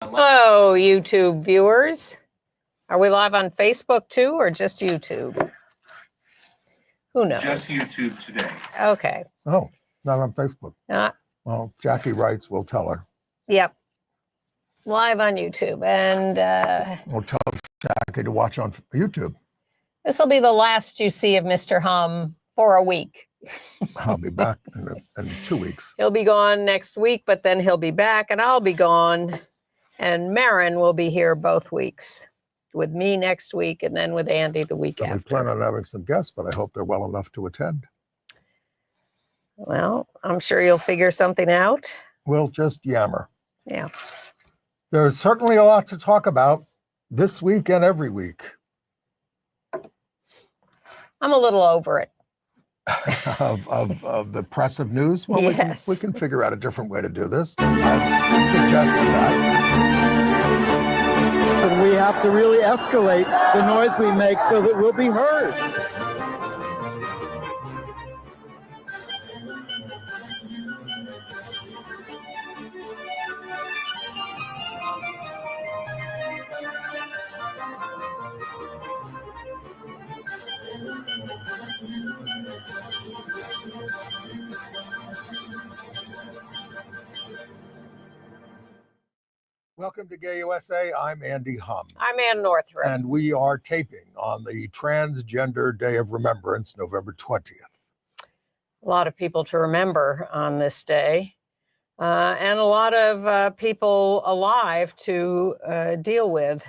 Hello, YouTube viewers. Are we live on Facebook too, or just YouTube? Who knows? Just YouTube today. Okay. Oh, not on Facebook. Well, Jackie writes, we'll tell her. Yep. Live on YouTube. And We'll tell Jackie to watch on YouTube. this will be the last you see of Mr. Humm for a week. I'll be back in 2 weeks. He'll be gone next week, but then he'll be back and I'll be gone. And Marin will be here both weeks, with me next week and then with Andy the week after. We plan on having some guests, but I hope they're well enough to attend. Well, I'm sure you'll figure something out. We'll just yammer. Yeah. There's certainly a lot to talk about this week and every week. I'm a little over it. of the press of news? Well, yes. we can figure out a different way to do this. I've suggested that. And we have to really escalate the noise we make so that we'll be heard. Welcome to Gay USA. I'm Andy Humm. I'm Ann Northrop. And we are taping on the Transgender Day of Remembrance, November 20th. A lot of people to remember on this day, and a lot of people alive to deal with.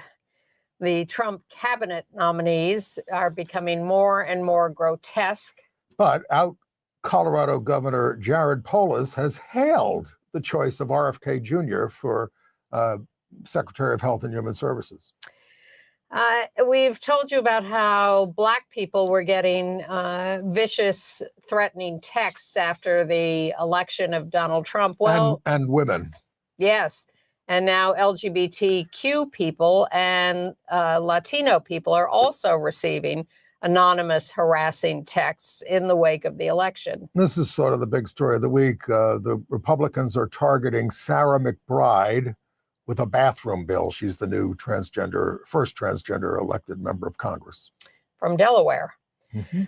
The Trump cabinet nominees are becoming more and more grotesque. But out Colorado Governor Jared Polis has hailed the choice of RFK Jr. for Secretary of Health and Human Services. We've told you about how Black people were getting vicious, threatening texts after the election of Donald Trump. Well, and women. Yes. And now LGBTQ people and Latino people are also receiving anonymous harassing texts in the wake of the election. This is sort of the big story of the week. The Republicans are targeting Sarah McBride with a bathroom bill. She's the new first transgender elected member of Congress. From Delaware. Mm-hmm.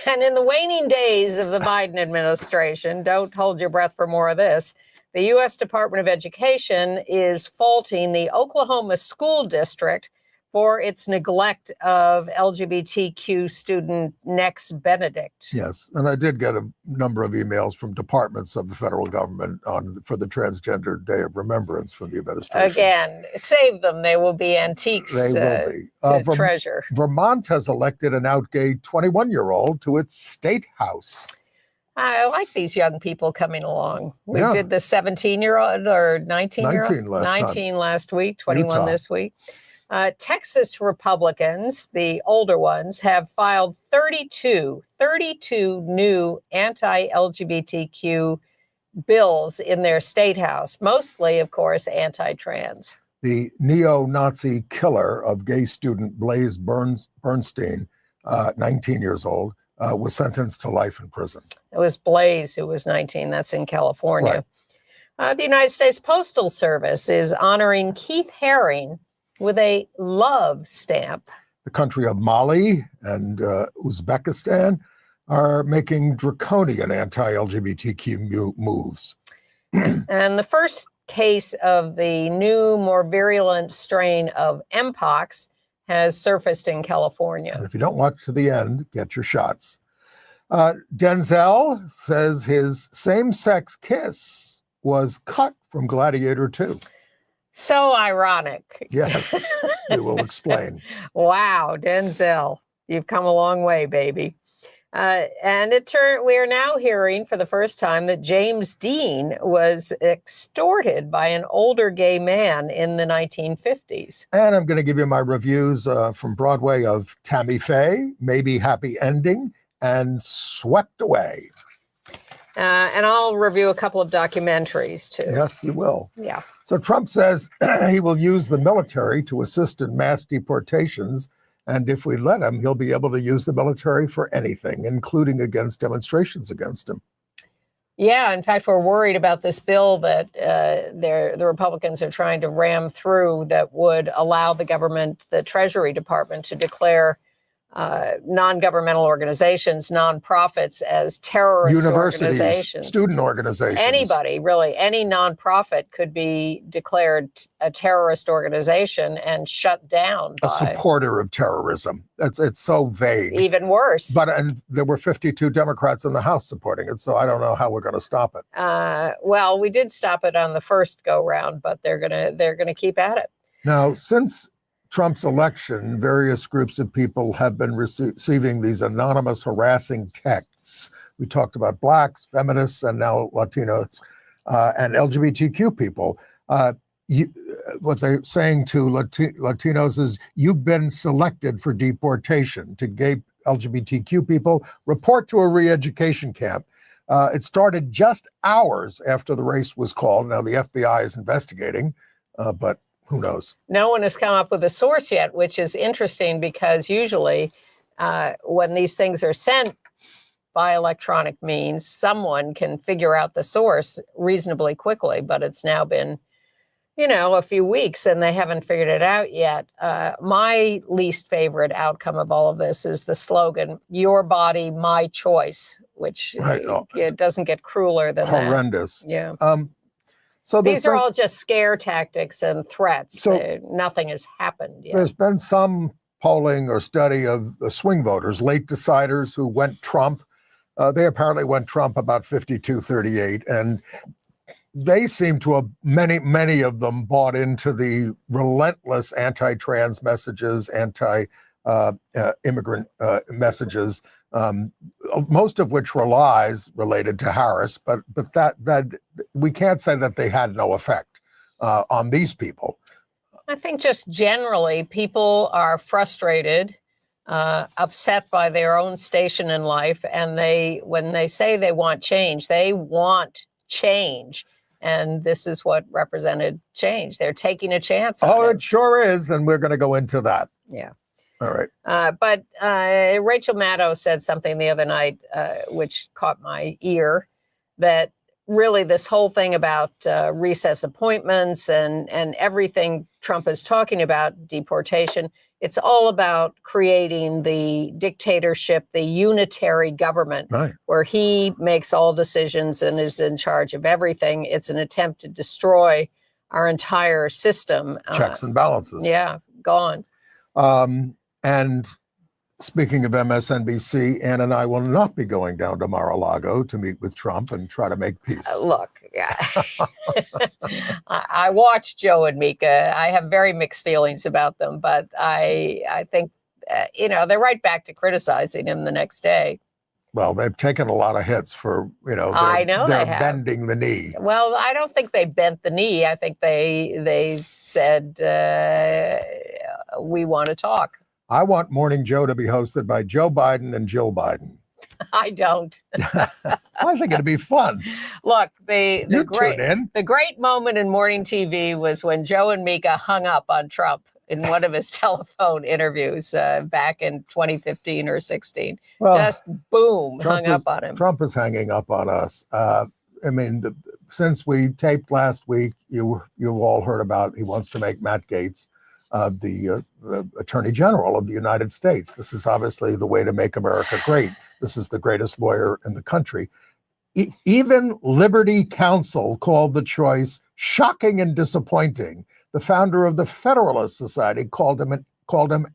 And in the waning days of the Biden administration, don't hold your breath for more of this, the U.S. Department of Education is faulting the Oklahoma school district for its neglect of LGBTQ student Nex Benedict. Yes, and I did get a number of emails from departments of the federal government for the Transgender Day of Remembrance from the administration. Again, save them. They will be antiques they will be. To treasure. Vermont has elected an out gay 21-year-old to its state house. I like these young people coming along. We did the 17-year-old or 19-year-old? 19 last week, 21 Utah. This week. Texas Republicans, the older ones, have filed 32 new anti-LGBTQ bills in their state house, mostly, of course, anti-trans. The neo-Nazi killer of gay student Blaze Bernstein, 19 years old, was sentenced to life in prison. It was Blaze who was 19. That's in California. Right. The United States Postal Service is honoring Keith Haring with a love stamp. The country of Mali and Uzbekistan are making draconian anti-LGBTQ moves. And the first case of the new, more virulent strain of Mpox has surfaced in California. And if you don't watch to the end, get your shots. Denzel says his same-sex kiss was cut from Gladiator 2. So ironic. Yes, we will explain. Wow, Denzel, you've come a long way, baby. And we are now hearing for the first time that James Dean was extorted by an older gay man in the 1950s. And I'm going to give you my reviews from Broadway of Tammy Faye, Maybe Happy Ending, and Swept Away. And I'll review a couple of documentaries, too. Yes, you will. Yeah. So Trump says he will use the military to assist in mass deportations. And if we let him, he'll be able to use the military for anything, including against demonstrations against him. Yeah, in fact, we're worried about this bill that the Republicans are trying to ram through that would allow the government, the Treasury Department, to declare non-governmental organizations, nonprofits, as terrorist Universities, organizations. student organizations. Anybody, really, any nonprofit could be declared a terrorist organization and shut down. A supporter of terrorism. It's so vague. Even worse. And there were 52 Democrats in the House supporting it, so I don't know how we're going to stop it. Well, we did stop it on the first go round, but they're gonna keep at it. Now, since Trump's election, various groups of people have been receiving these anonymous harassing texts. We talked about blacks, feminists, and now Latinos and LGBTQ people. What they're saying to Latinos is, you've been selected for deportation. To gay LGBTQ people, report to a re-education camp. It started just hours after the race was called. Now the FBI is investigating, but who knows? No one has come up with a source yet, which is interesting because usually when these things are sent by electronic means, someone can figure out the source reasonably quickly. But it's now been, a few weeks and they haven't figured it out yet. My least favorite outcome of all of this is the slogan, "Your body, my choice," which it doesn't get crueler than horrendous. That. Yeah. So these are all just scare tactics and threats. So nothing has happened yet. There's been some polling or study of the swing voters, late deciders who went Trump. They apparently went Trump about 52-38. And they seem to have, many of them bought into the relentless anti-trans messages, anti-immigrant messages, most of which were lies related to Harris, but that we can't say that they had no effect on these people. I think just generally people are frustrated, upset by their own station in life, and when they say they want change, they want change. And this is what represented change. They're taking a chance on it. It sure is, and we're going to go into that. Yeah. All right. But Rachel Maddow said something the other night, which caught my ear, that really this whole thing about recess appointments and everything Trump is talking about, deportation, it's all about creating the dictatorship, the unitary government, where he makes all decisions and is in charge of everything. It's an attempt to destroy our entire system. Checks and balances. Yeah, gone. And speaking of MSNBC, Ann and I will not be going down to Mar-a-Lago to meet with Trump and try to make peace. Look, yeah. I watched Joe and Mika. I have very mixed feelings about them, but I think, they're right back to criticizing him the next day. Well, they've taken a lot of hits for, I know they're they have. bending the knee. Well, I don't think they bent the knee. I think they said, we want to talk. I want Morning Joe to be hosted by Joe Biden and Jill Biden. I don't. I think it'd be fun. Look, the great moment in morning TV was when Joe and Mika hung up on Trump in one of his telephone interviews back in 2015 or 16. Well, just boom, hung up on him. Trump is hanging up on us. Since we taped last week, you've all heard about he wants to make Matt Gaetz the Attorney General of the United States. This is obviously the way to make America great. This is the greatest lawyer in the country. Even Liberty Counsel called the choice shocking and disappointing. The founder of the Federalist Society called him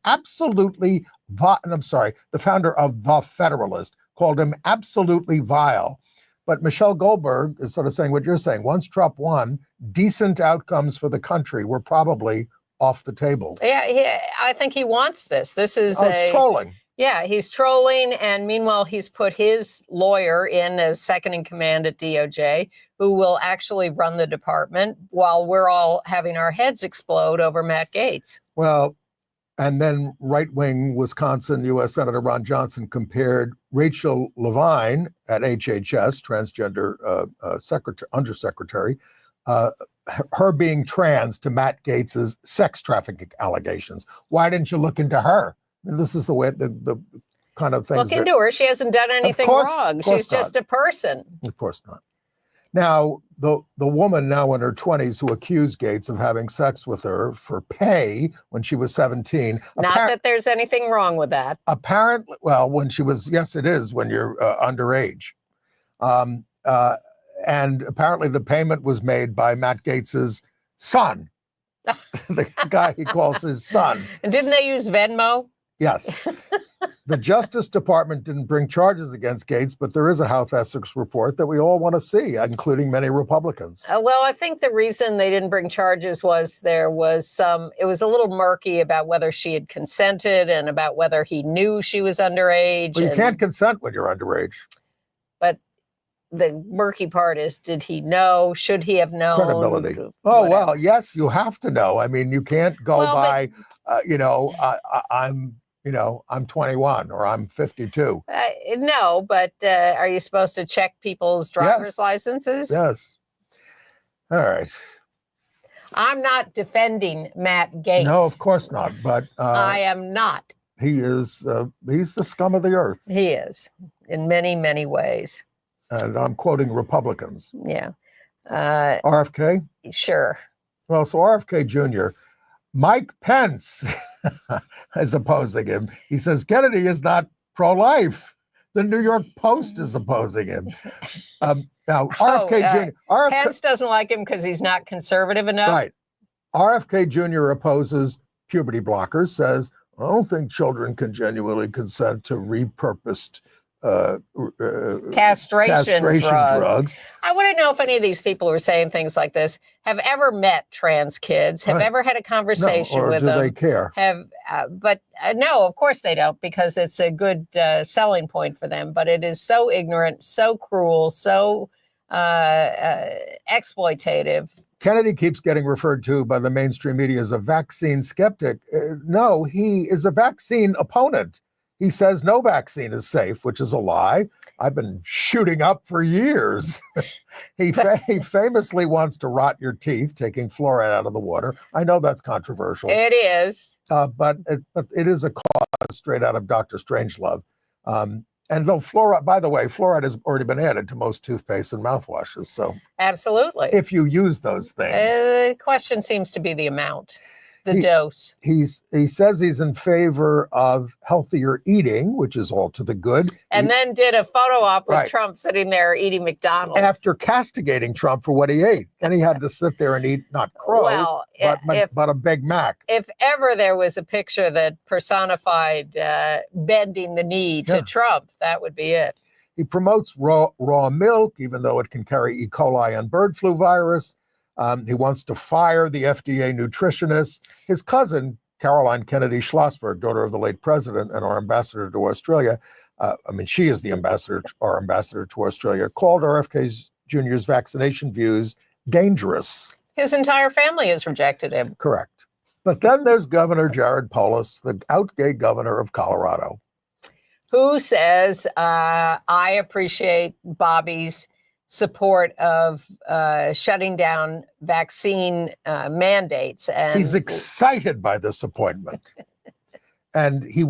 absolutely the founder of the Federalist called him absolutely vile. But Michelle Goldberg is sort of saying what you're saying. Once Trump won, decent outcomes for the country were probably off the table. Yeah, I think he wants this. This is it's trolling. Yeah, he's trolling, and meanwhile, he's put his lawyer in as second in command at DOJ, who will actually run the department while we're all having our heads explode over Matt Gaetz. Well, and then right-wing Wisconsin U.S. Senator Ron Johnson compared Rachel Levine at HHS, transgender undersecretary, her being trans to Matt Gaetz's sex trafficking allegations. Why didn't you look into her? And this is the way the kind of things. Look into her. She hasn't done anything wrong. She's just a person. Of course not. Now, the woman now in her 20s who accused Gates of having sex with her for pay when she was 17. Not that there's anything wrong with that. Apparently, well, when she was, yes, it is when you're underage. And apparently the payment was made by Matt Gates's son, the guy he calls his son. And didn't they use Venmo? Yes. The Justice Department didn't bring charges against Gates, but there is a House ethics report that we all want to see, including many Republicans. Well, I think the reason they didn't bring charges was it was a little murky about whether she had consented and about whether he knew she was underage. Well, you can't consent when you're underage. But the murky part is, did he know? Should he have known? Credibility. Whatever. Well, yes, you have to know. I mean, you can't go by, I'm 21 or I'm 52. No, but are you supposed to check people's driver's licenses? Yes. All right. I'm not defending Matt Gates. No, of course not. But I am not. He's the scum of the earth. He is in many, many ways. And I'm quoting Republicans. Yeah. RFK? Sure. Well, so RFK Jr., Mike Pence is opposing him. He says Kennedy is not pro-life. The New York Post is opposing him. Now, RFK Jr. Pence doesn't like him because he's not conservative enough. Right. RFK Jr. opposes puberty blockers, says, I don't think children can genuinely consent to repurposed castration drugs. I want to know if any of these people who are saying things like this have ever met trans kids, have ever had a conversation with them. Or do they care? But no, of course they don't, because it's a good selling point for them. But it is so ignorant, so cruel, so exploitative. Kennedy keeps getting referred to by the mainstream media as a vaccine skeptic. No, he is a vaccine opponent. He says no vaccine is safe, which is a lie. I've been shooting up for years. He famously wants to rot your teeth, taking fluoride out of the water. I know that's controversial. It is. But it is a cause straight out of Dr. Strangelove. And though fluoride, by the way, fluoride has already been added to most toothpaste and mouthwashes. So absolutely, if you use those things. The question seems to be the amount. The dose. He says he's in favor of healthier eating, which is all to the good. And then did a photo op with Trump sitting there eating McDonald's. After castigating Trump for what he ate. Then he had to sit there and eat not crow, but a Big Mac. If ever there was a picture that personified bending the knee to Trump, that would be it. He promotes raw milk, even though it can carry E. coli and bird flu virus. He wants to fire the FDA nutritionist. His cousin, Caroline Kennedy Schlossberg, daughter of the late president and our ambassador to Australia, she is our ambassador to Australia, called RFK Jr.'s vaccination views dangerous. His entire family has rejected him. Correct. But then there's Governor Jared Polis, the out-gay governor of Colorado, who says, I appreciate Bobby's support of shutting down vaccine mandates. And he's excited by this appointment. And he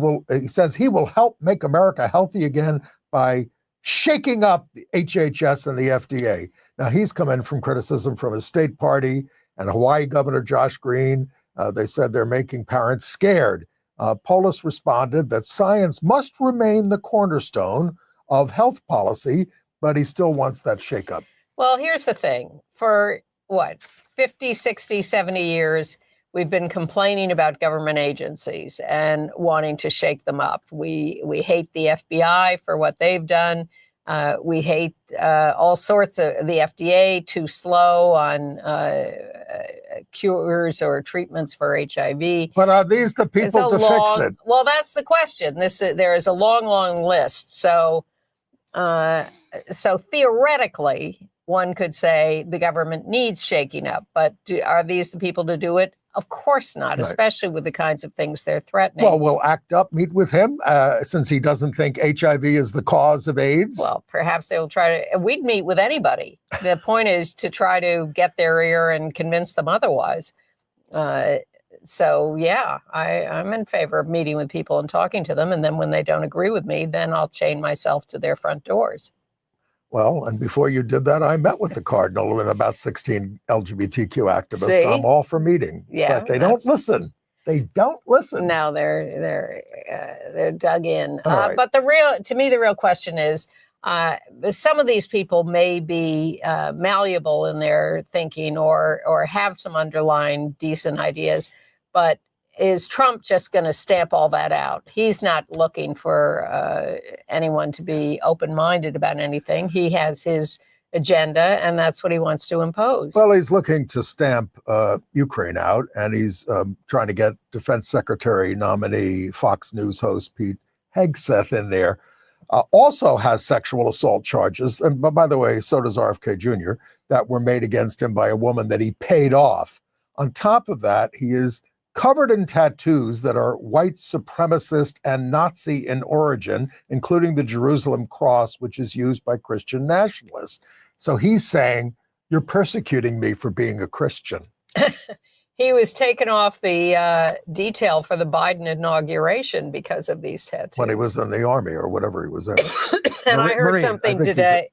says he will help make America healthy again by shaking up the HHS and the FDA. Now, he's come in from criticism from his state party and Hawaii Governor Josh Green. They said they're making parents scared. Polis responded that science must remain the cornerstone of health policy, but he still wants that shakeup. Well, here's the thing. For 50, 60, 70 years, we've been complaining about government agencies and wanting to shake them up. We hate the FBI for what they've done. We hate all sorts of the FDA, too slow on cures or treatments for HIV. But are these the people to fix it? Well, that's the question. There is a long, long list. So theoretically, one could say the government needs shaking up, but are these the people to do it? Of course not, especially with the kinds of things they're threatening. Well, we'll ACT UP meet with him since he doesn't think HIV is the cause of AIDS. Well, perhaps they will try to. We'd meet with anybody. The point is to try to get their ear and convince them otherwise. So, yeah, I'm in favor of meeting with people and talking to them. And then when they don't agree with me, then I'll chain myself to their front doors. Well, and before you did that, I met with the cardinal and about 16 LGBTQ activists. See? I'm all for meeting, Yeah, but they don't listen. They don't listen. No, they're dug in. All right. But to me, the real question is, some of these people may be malleable in their thinking or have some underlying decent ideas, but is Trump just going to stamp all that out? He's not looking for anyone to be open-minded about anything. He has his agenda, and that's what he wants to impose. Well, he's looking to stamp Ukraine out, and he's trying to get Defense Secretary nominee Fox News host Pete Hegseth in there. Also has sexual assault charges, and by the way, so does RFK Jr., that were made against him by a woman that he paid off. On top of that, he is covered in tattoos that are white supremacist and Nazi in origin, including the Jerusalem cross, which is used by Christian nationalists. So he's saying, you're persecuting me for being a Christian. He was taken off the detail for the Biden inauguration because of these tattoos. When he was in the army or whatever he was in. And I heard something today.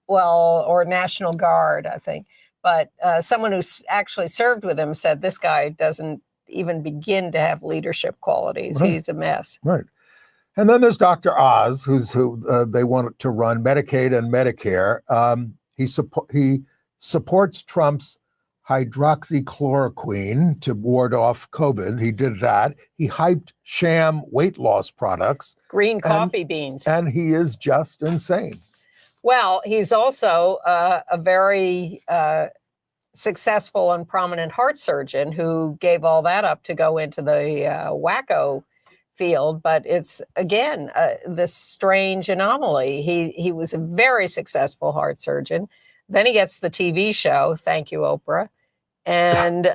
Or National Guard, I think. But someone who actually served with him said this guy doesn't even begin to have leadership qualities. Right. He's a mess. Right. And then there's Dr. Oz, who they want to run Medicaid and Medicare. He supports Trump's hydroxychloroquine to ward off COVID. He did that. He hyped sham weight loss products. Green coffee beans. And he is just insane. Well, he's also a very successful and prominent heart surgeon who gave all that up to go into the wacko field. But it's, again, this strange anomaly. He was a very successful heart surgeon. Then he gets the TV show, thank you, Oprah, and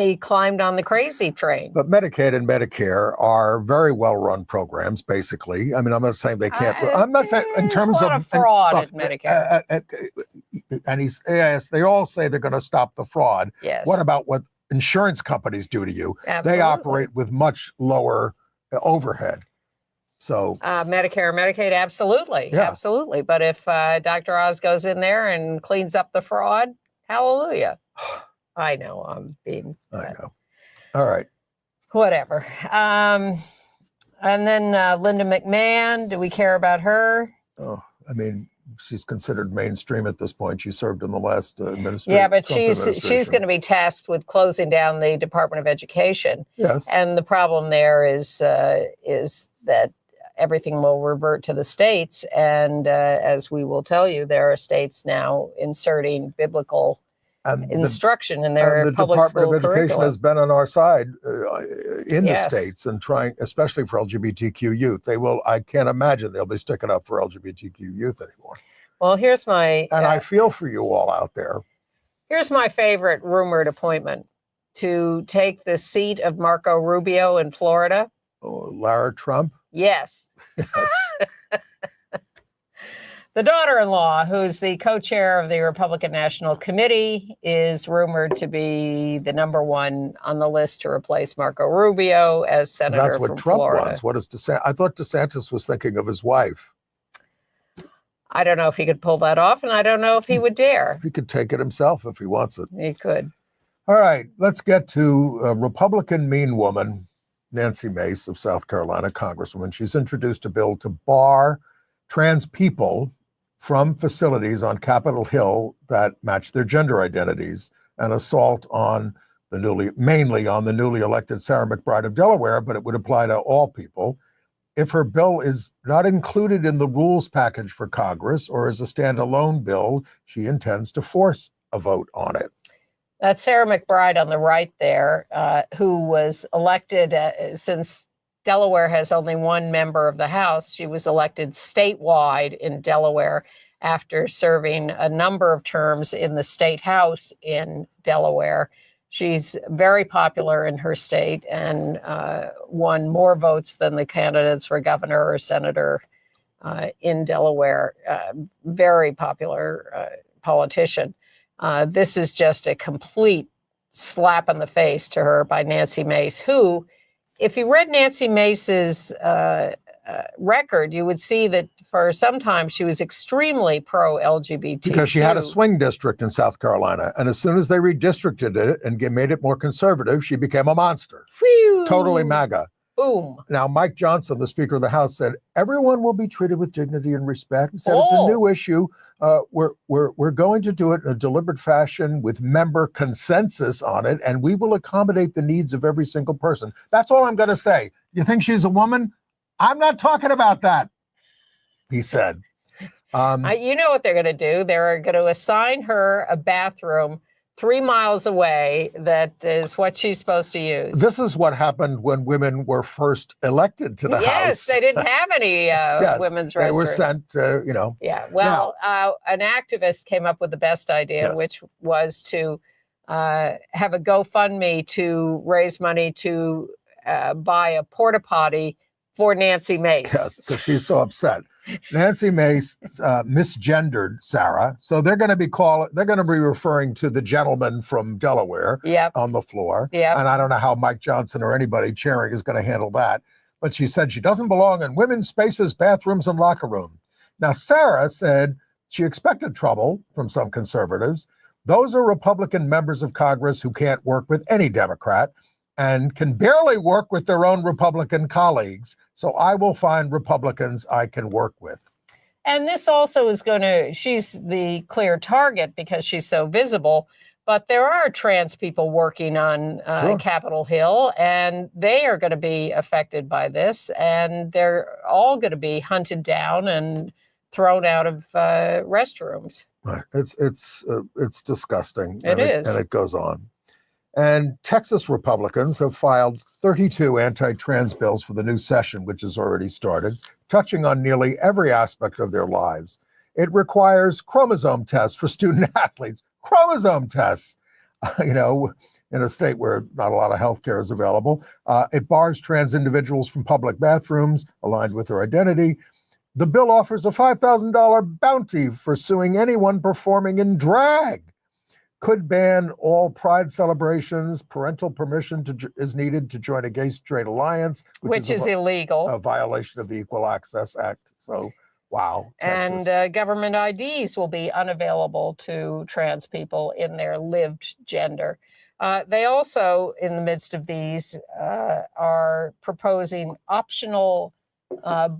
he climbed on the crazy train. But Medicaid and Medicare are very well-run programs, basically. I mean, I'm not saying they can't. I'm not saying in terms of fraud at Medicare. And they all say they're going to stop the fraud. Yes. What about what insurance companies do to you? Absolutely. They operate with much lower overhead. So Medicare, Medicaid, absolutely, yeah. Absolutely. But if Dr. Oz goes in there and cleans up the fraud, hallelujah. I know I'm being. I know. All right. Whatever. And then Linda McMahon. Do we care about her? Oh, I mean, she's considered mainstream at this point. She served in the last administration. Yeah, but she's going to be tasked with closing down the Department of Education. Yes. And the problem there is that everything will revert to the states. And as we will tell you, there are states now inserting biblical instruction in their public school curriculum. The Department of Education has been on our side in the states and trying, especially for LGBTQ youth. I can't imagine they'll be sticking up for LGBTQ youth anymore. Well, here's my... And I feel for you all out there. Here's my favorite rumored appointment to take the seat of Marco Rubio in Florida. Oh, Lara Trump? Yes. The daughter-in-law, who's the co-chair of the Republican National Committee, is rumored to be the number one on the list to replace Marco Rubio as senator That's what from Trump Florida. wants. What is DeSantis? I thought DeSantis was thinking of his wife. I don't know if he could pull that off, and I don't know if he would dare. He could take it himself if he wants it. He could. All right, let's get to a Republican mean woman, Nancy Mace of South Carolina, Congresswoman. She's introduced a bill to bar trans people from facilities on Capitol Hill that match their gender identities, and assault on mainly on the newly elected Sarah McBride of Delaware, but it would apply to all people. If her bill is not included in the rules package for Congress or is a standalone bill, she intends to force a vote on it. That's Sarah McBride on the right there, who was elected since Delaware has only one member of the House. She was elected statewide in Delaware after serving a number of terms in the state House in Delaware. She's very popular in her state and won more votes than the candidates for governor or senator in Delaware. Very popular politician. This is just a complete slap in the face to her by Nancy Mace, who, if you read Nancy Mace's record, you would see that for some time she was extremely pro-LGBT. Because she had a swing district in South Carolina. And as soon as they redistricted it and made it more conservative, she became a monster. Whew. Totally MAGA. Boom. Now, Mike Johnson, the Speaker of the House, said everyone will be treated with dignity and respect. He said it's a new issue. We're going to do it in a deliberate fashion with member consensus on it, and we will accommodate the needs of every single person. That's all I'm going to say. You think she's a woman? I'm not talking about that, he said. You know what they're going to do? They're going to assign her a bathroom 3 miles away that is what she's supposed to use. This is what happened when women were first elected to the House. Yes, they didn't have any women's restrooms. They were sent, Yeah, well, an activist came up with the best idea, which was to have a GoFundMe to raise money to buy a porta potty for Nancy Mace. Yes, because she's so upset. Nancy Mace misgendered Sarah, so they're going to be referring to the gentleman from Delaware on the floor. Yep. And I don't know how Mike Johnson or anybody chairing is going to handle that. But she said she doesn't belong in women's spaces, bathrooms, and locker room. Now, Sarah said she expected trouble from some conservatives. Those are Republican members of Congress who can't work with any Democrat and can barely work with their own Republican colleagues. So I will find Republicans I can work with. And this also is she's the clear target because she's so visible, but there are trans people working on Capitol Hill, and they are going to be affected by this, and they're all going to be hunted down and thrown out of restrooms. Right. It's disgusting. It is. And it goes on. And Texas Republicans have filed 32 anti-trans bills for the new session, which has already started, touching on nearly every aspect of their lives. It requires chromosome tests for student athletes. Chromosome tests, in a state where not a lot of health care is available. It bars trans individuals from public bathrooms aligned with their identity. The bill offers a $5,000 bounty for suing anyone performing in drag. Could ban all pride celebrations. Parental permission is needed to join a gay-straight alliance, which is illegal. A violation of the Equal Access Act. So, wow. Texas. And government IDs will be unavailable to trans people in their lived gender. They also, in the midst of these, are proposing optional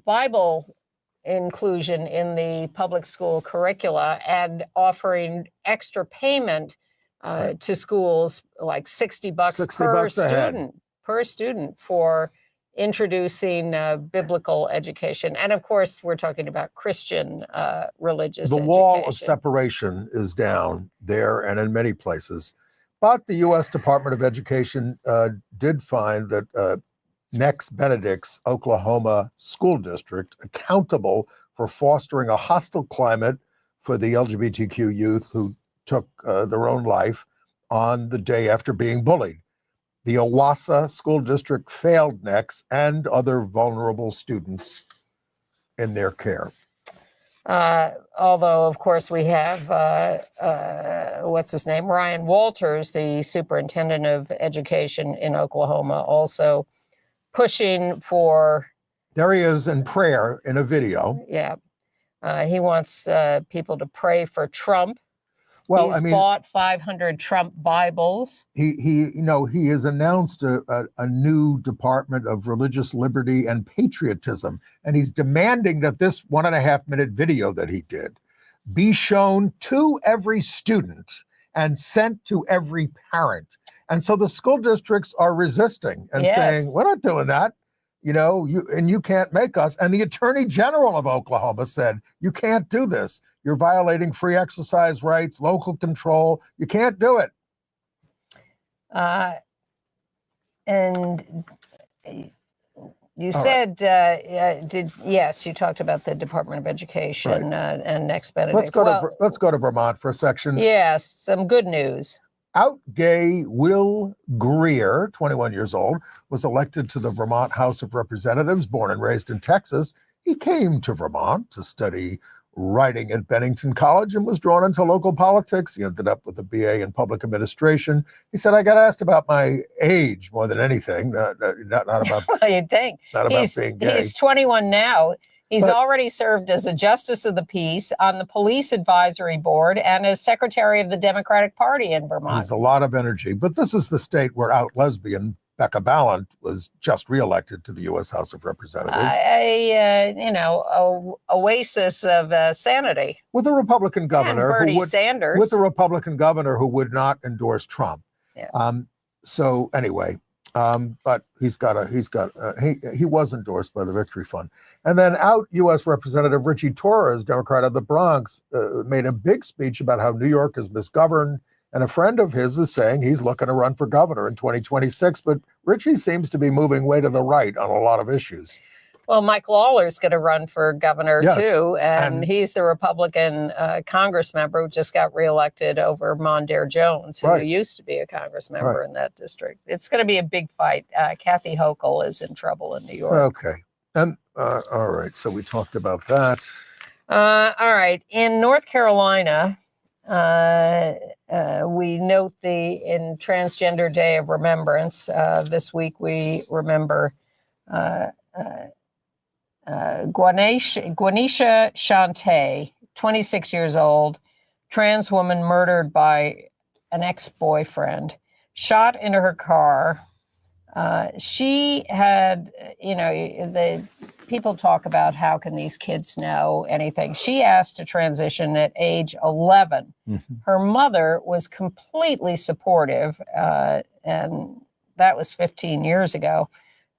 Bible inclusion in the public school curricula and offering extra payment to schools, like $60 per student for introducing biblical education. And of course, we're talking about Christian religious education. The wall of separation is down there and in many places. But the U.S. Department of Education did find that Next Benedict's Oklahoma school district accountable for fostering a hostile climate for the LGBTQ youth who took their own life on the day after being bullied. The Owasso school district failed Next and other vulnerable students in their care. Although, of course, we have, what's his name? Ryan Walters, the superintendent of education in Oklahoma, also pushing for. There he is in prayer in a video. Yeah. He wants people to pray for Trump. Well, He's bought 500 Trump Bibles. He has announced a new Department of Religious Liberty and Patriotism, and he's demanding that this 1.5-minute video that he did be shown to every student and sent to every parent. And so the school districts are resisting and saying, we're not doing that. You can't make us. And the Attorney General of Oklahoma said, you can't do this. You're violating free exercise rights, local control. You can't do it. And you said, you talked about the Department of Education and Next Benedict. Let's go to Vermont for a section. Yes, some good news. Out gay Will Greer, 21 years old, was elected to the Vermont House of Representatives, born and raised in Texas. He came to Vermont to study writing at Bennington College and was drawn into local politics. He ended up with a BA in public administration. He said, I got asked about my age more than anything, not about, Well, you'd think. not about being gay. He's 21 now. He's But- already served as a justice of the peace on the police advisory board and as secretary of the Democratic Party in Vermont. He's a lot of energy. But this is the state where out lesbian Becca Balint was just reelected to the U.S. House of Representatives. Oasis of sanity. With a Republican governor and Bernie who would, Sanders. with a Republican governor who would not endorse Trump. Yeah. So anyway, but he was endorsed by the Victory Fund. And then out U.S. Representative Richie Torres, Democrat of the Bronx, made a big speech about how New York is misgoverned. And a friend of his is saying he's looking to run for governor in 2026. But Richie seems to be moving way to the right on a lot of issues. Well, Mike Lawler's going to run for governor, Yes. too. And And- he's the Republican Congress member who just got reelected over Mondaire Jones, who Right. used to be a Congress member Right. in that district. It's going to be a big fight. Kathy Hochul is in trouble in New York. Okay. And all right. So we talked about that. All right. In North Carolina, we note in Transgender Day of Remembrance. This week we remember Gwanisha Shante, 26 years old, trans woman murdered by an ex-boyfriend, shot into her car. She had, the people talk about how can these kids know anything. She asked to transition at age 11. Mm-hmm. Her mother was completely supportive, and that was 15 years ago.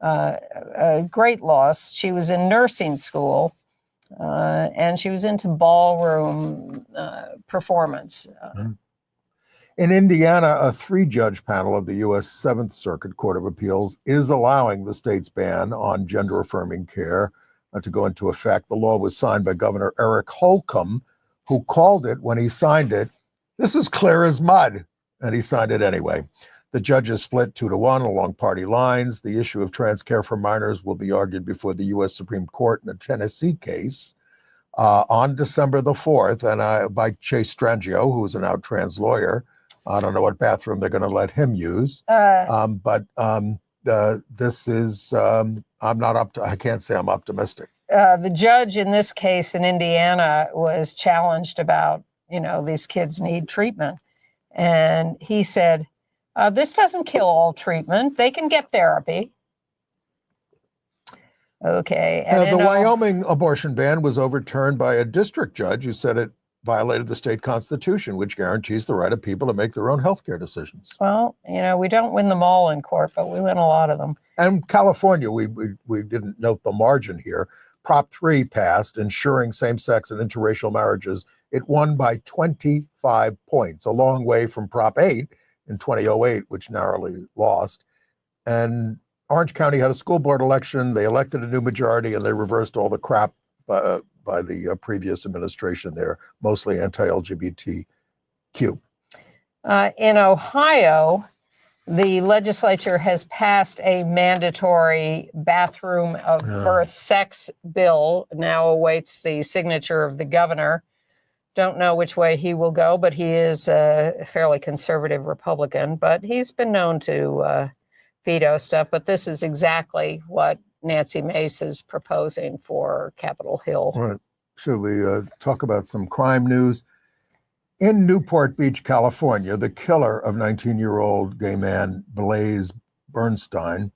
A great loss. She was in nursing school, and she was into ballroom performance. In Indiana, a 3-judge panel of the U.S. Seventh Circuit Court of Appeals is allowing the state's ban on gender-affirming care to go into effect. The law was signed by Governor Eric Holcomb, who called it, when he signed it, "This is clear as mud," and he signed it anyway. The judges split 2-1 along party lines. The issue of trans care for minors will be argued before the U.S. Supreme Court in a Tennessee case on December the 4th, and by Chase Strangio, who is an out trans lawyer. I don't know what bathroom they're going to let him use, but this is, I can't say I'm optimistic. The judge in this case in Indiana was challenged about, these kids need treatment. And he said, this doesn't kill all treatment. They can get therapy. Okay. And The Wyoming abortion ban was overturned by a district judge who said it violated the state constitution, which guarantees the right of people to make their own healthcare decisions. Well, we don't win them all in court, but we win a lot of them. And California, we didn't note the margin here. Prop 3 passed, ensuring same-sex and interracial marriages. It won by 25 points, a long way from Prop 8 in 2008, which narrowly lost. And Orange County had a school board election. They elected a new majority, and they reversed all the crap by the previous administration there, mostly anti-LGBTQ. In Ohio, the legislature has passed a mandatory bathroom of birth sex bill, now awaits the signature of the governor. Don't know which way he will go, but he is a fairly conservative Republican, but he's been known to veto stuff. But this is exactly what Nancy Mace is proposing for Capitol Hill. All right. Should we talk about some crime news? In Newport Beach, California, the killer of 19-year-old gay man Blaze Bernstein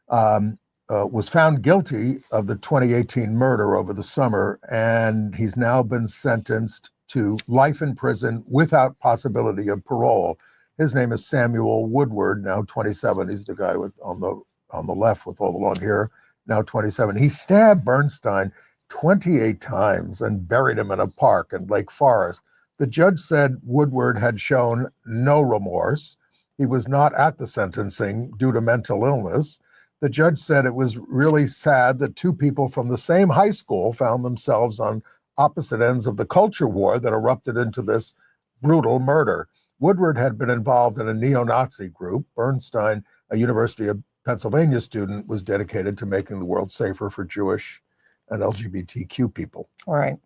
was found guilty of the 2018 murder over the summer, and he's now been sentenced to life in prison without possibility of parole. His name is Samuel Woodward, now 27. He's the guy on the left with all the long hair, now 27. He stabbed Bernstein 28 times and buried him in a park in Lake Forest. The judge said Woodward had shown no remorse. He was not at the sentencing due to mental illness. The judge said it was really sad that two people from the same high school found themselves on opposite ends of the culture war that erupted into this brutal murder. Woodward had been involved in a neo-Nazi group. Bernstein, a University of Pennsylvania student, was dedicated to making the world safer for Jewish and LGBTQ people. All right.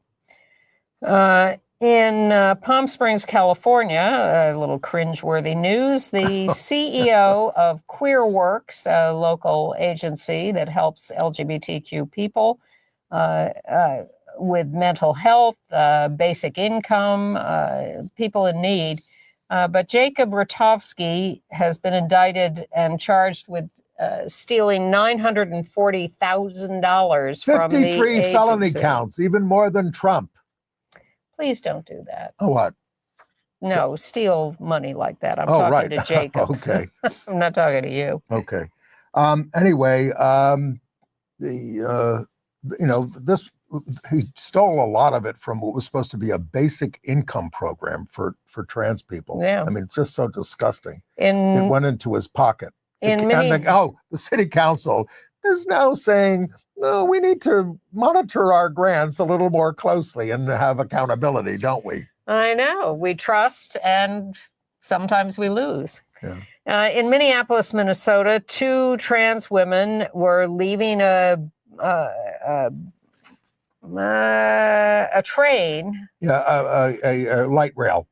In Palm Springs, California, a little cringeworthy news, the CEO of QueerWorks, a local agency that helps LGBTQ people with mental health, basic income, people in need. But Jacob Ratovsky has been indicted and charged with stealing $940,000 from the 53 felony agency. counts, even more than Trump. Please don't do that. Oh, what? No, steal money like that. I'm Oh, talking right. to Jacob. Okay. I'm not talking to you. Okay. Anyway, he stole a lot of it from what was supposed to be a basic income program for trans people. Yeah. I mean, it's just so disgusting. It In went into his pocket. many, The city council is now saying, no, we need to monitor our grants a little more closely and have accountability, don't we? I know, we trust and sometimes we lose. Yeah. In Minneapolis, Minnesota, 2 trans women were leaving a train. Yeah, a light rail.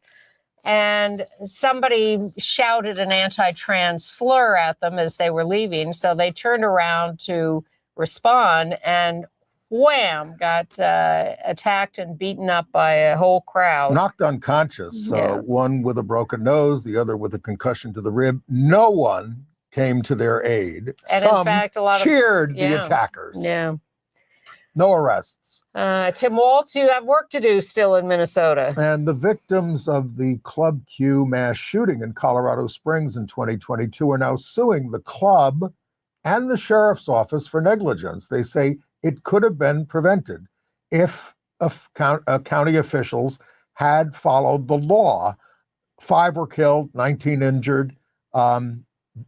And somebody shouted an anti-trans slur at them as they were leaving. So they turned around to respond and wham, got attacked and beaten up by a whole crowd. Knocked unconscious, Yeah. one with a broken nose, the other with a concussion to the rib. No one came to their aid. And Some in fact, a lot of cheered the yeah. attackers. Yeah. No arrests. Tim Waltz, you have work to do still in Minnesota. And the victims of the Club Q mass shooting in Colorado Springs in 2022 are now suing the club and the sheriff's office for negligence. They say it could have been prevented if county officials had followed the law. 5 were killed, 19 injured.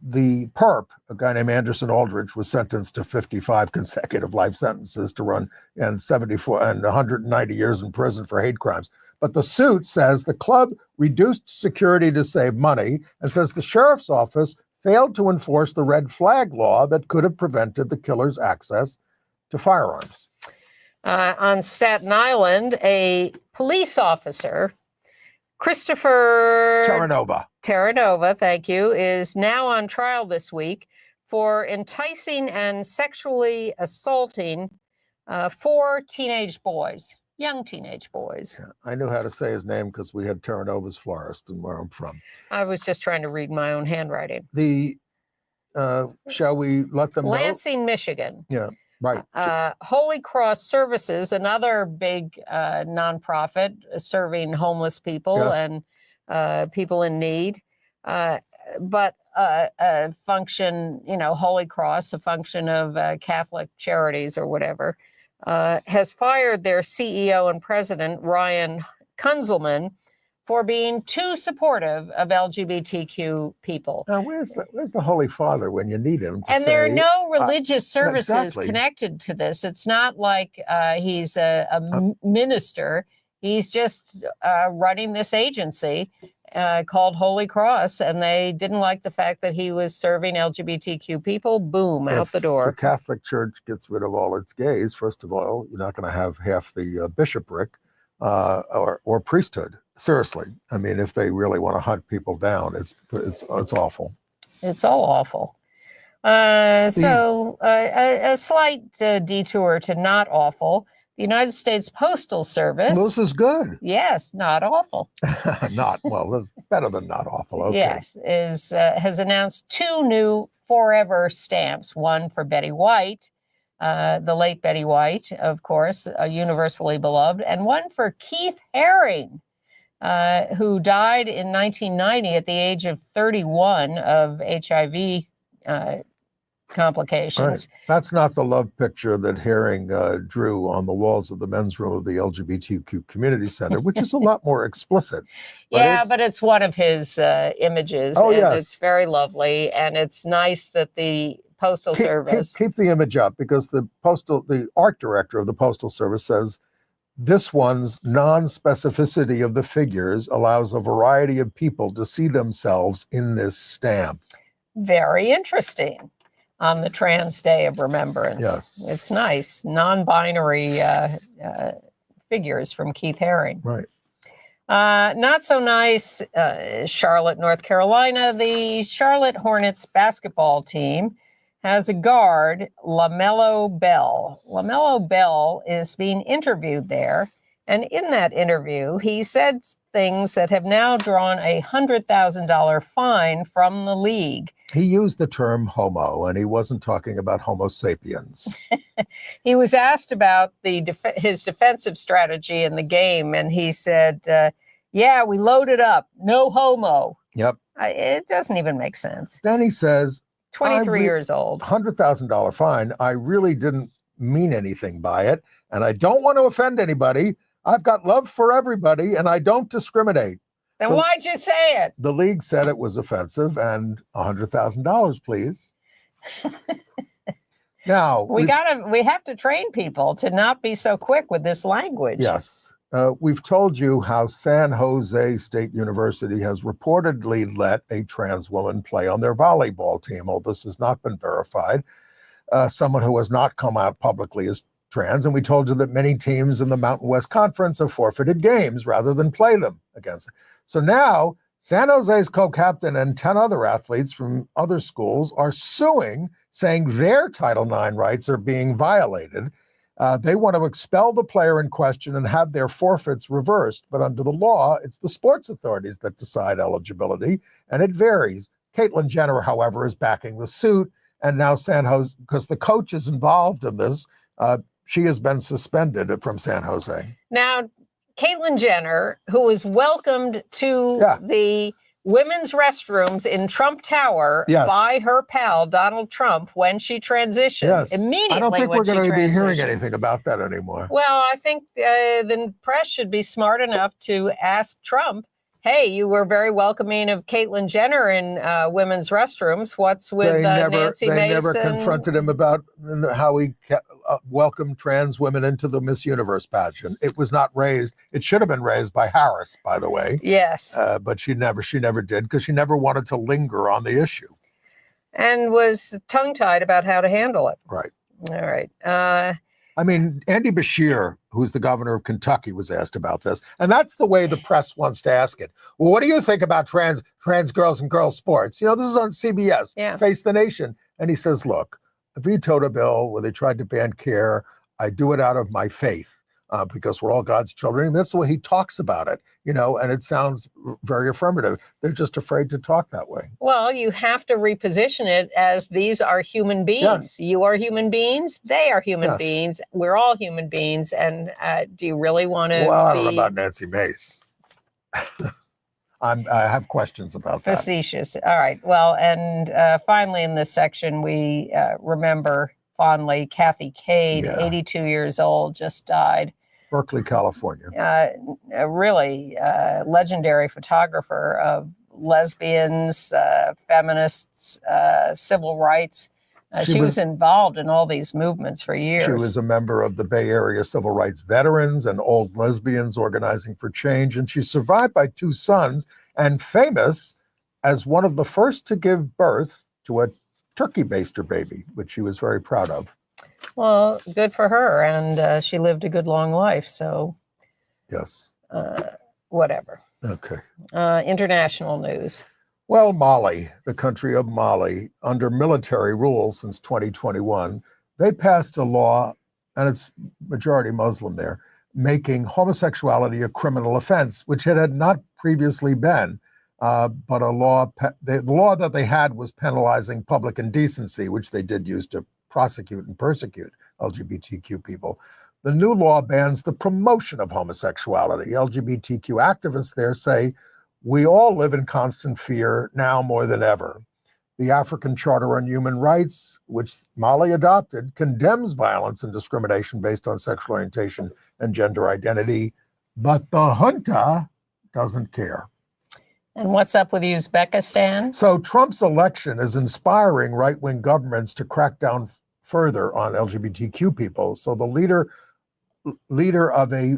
The perp, a guy named Anderson Aldridge, was sentenced to 55 consecutive life sentences to run and 74 and 190 years in prison for hate crimes. But the suit says the club reduced security to save money and says the sheriff's office failed to enforce the red flag law that could have prevented the killer's access to firearms. On Staten Island, a police officer, Christopher Terranova, thank you, is now on trial this week for enticing and sexually assaulting 4 teenage boys, young teenage boys. Yeah, I knew how to say his name because we had Terranova's Florist and where I'm from. I was just trying to read my own handwriting. Shall we let them know? Lansing, Michigan. Yeah, right. Holy Cross Services, another big nonprofit serving homeless people Yes. and people in need. But a function, Holy Cross, a function of Catholic Charities or whatever, has fired their CEO and president, Ryan Kunzelman, for being too supportive of LGBTQ people. Now, where's the Holy Father when you need him? And there are no religious services exactly. connected to this. It's not like he's a minister. He's just running this agency called Holy Cross, and they didn't like the fact that he was serving LGBTQ people. Boom, out the door. If the Catholic Church gets rid of all its gays, first of all, you're not going to have half the bishopric or priesthood. Seriously, I mean, if they really want to hunt people down, it's awful. It's all awful. So a slight detour to not awful. The United States Postal Service. This is good. Yes, not awful. That's better than not awful. Okay. Yes, has announced 2 new forever stamps. One for Betty White, the late Betty White, of course, universally beloved, and one for Keith Haring, who died in 1990 at the age of 31 of HIV complications. Right. That's not the love picture that Haring drew on the walls of the men's room of the LGBTQ community center, which is a lot more explicit. But it's one of his images. Oh, and yes. It's very lovely. And it's nice that the Postal Service. Keep the image up, because the art director of the Postal Service says this one's non-specificity of the figures allows a variety of people to see themselves in this stamp. Very interesting. On the Trans Day of Remembrance. Yes. It's nice. Non-binary figures from Keith Haring. Right. Not so nice, Charlotte, North Carolina. The Charlotte Hornets basketball team has a guard, LaMelo Bell. LaMelo Bell is being interviewed there. And in that interview, he said things that have now drawn a $100,000 fine from the league. He used the term homo, and he wasn't talking about Homo sapiens. He was asked about his defensive strategy in the game, and he said, yeah, we loaded up. No homo. Yep. It doesn't even make sense. Then he says, 23 years old. $100,000 fine. I really didn't mean anything by it, and I don't want to offend anybody. I've got love for everybody, and I don't discriminate. Then why'd you say it? The league said it was offensive, and $100,000, please. Now we have to train people to not be so quick with this language. Yes. We've told you how San Jose State University has reportedly let a trans woman play on their volleyball team. Although this has not been verified. Someone who has not come out publicly as trans. And we told you that many teams in the Mountain West Conference have forfeited games rather than play them against them. So now San Jose's co-captain and 10 other athletes from other schools are suing, saying their Title IX rights are being violated. They want to expel the player in question and have their forfeits reversed. But under the law, it's the sports authorities that decide eligibility, and it varies. Caitlyn Jenner, however, is backing the suit. And now San Jose, because the coach is involved in this, she has been suspended from San Jose. Now, Caitlyn Jenner, who was welcomed to the women's restrooms in Trump Tower by her pal, Donald Trump, when she transitioned. Immediately, I don't think we're going to be hearing transitioned. anything about that anymore. Well, I think the press should be smart enough to ask Trump, hey, you were very welcoming of Caitlyn Jenner in women's restrooms. What's with Nancy Mace? They never confronted him about how he welcomed trans women into the Miss Universe pageant. It was not raised. It should have been raised by Harris, by the way. Yes. But she never did, because she never wanted to linger on the issue. And was tongue-tied about how to handle it. Right. All right. I mean, Andy Beshear, who's the governor of Kentucky, was asked about this. And that's the way the press wants to ask it. Well, what do you think about trans girls and girls sports? You know, this is on CBS, Face the Nation. And he says, look, I vetoed a bill where they tried to ban care. I do it out of my faith because we're all God's children. And that's the way he talks about it, you know, and it sounds very affirmative. They're just afraid to talk that way. Well, you have to reposition it as these are human beings. Yes. You are human beings. They are human beings. We're all human beings. And do you really want to Well, I don't know about Nancy Mace. I have questions about that. Facetious. All right. Well, and finally in this section, we remember fondly Kathy Cade, 82 years old, just died. Berkeley, California. A really legendary photographer of lesbians, feminists, civil rights. She was involved in all these movements for years. She was a member of the Bay Area Civil Rights Veterans and Old Lesbians Organizing for Change, and she's survived by 2 sons and famous as one of the first to give birth to a turkey baster baby, which she was very proud of. Well, good for her, and she lived a good long life, so yes, whatever. Okay. International news. Well, Mali, the country of Mali, under military rule since 2021, they passed a law, and it's majority Muslim there, making homosexuality a criminal offense, which it had not previously been. But the law that they had was penalizing public indecency, which they did use to prosecute and persecute LGBTQ people. The new law bans the promotion of homosexuality. LGBTQ activists there say, we all live in constant fear now more than ever. The African Charter on Human Rights, which Mali adopted, condemns violence and discrimination based on sexual orientation and gender identity, but the junta doesn't care. And what's up with Uzbekistan? So Trump's election is inspiring right-wing governments to crack down further on LGBTQ people. So the leader of a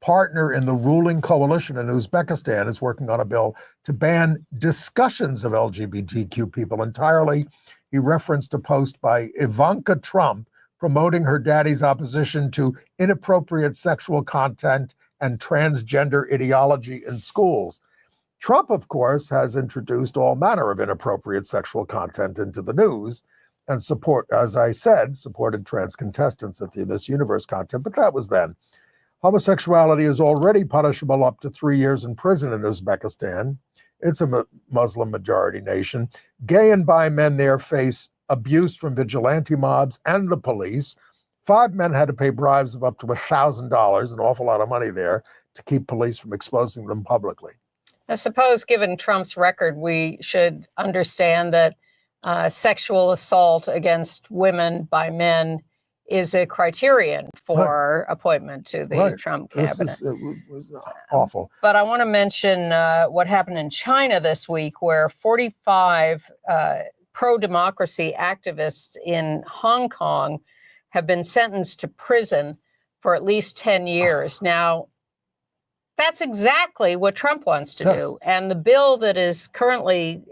partner in the ruling coalition in Uzbekistan is working on a bill to ban discussions of LGBTQ people entirely. He referenced a post by Ivanka Trump promoting her daddy's opposition to inappropriate sexual content and transgender ideology in schools. Trump, of course, has introduced all manner of inappropriate sexual content into the news and as I said, supported trans contestants at the Miss Universe contest, but that was then. Homosexuality is already punishable up to 3 years in prison in Uzbekistan. It's a Muslim majority nation. Gay and bi men there face abuse from vigilante mobs and the police. 5 men had to pay bribes of up to $1,000, an awful lot of money there, to keep police from exposing them publicly. I suppose, given Trump's record, we should understand that sexual assault against women by men is a criterion for appointment to the Trump cabinet. It was awful. But I want to mention what happened in China this week, where 45 pro-democracy activists in Hong Kong have been sentenced to prison for at least 10 years. Now, that's exactly what Trump wants to do. And the bill that is currently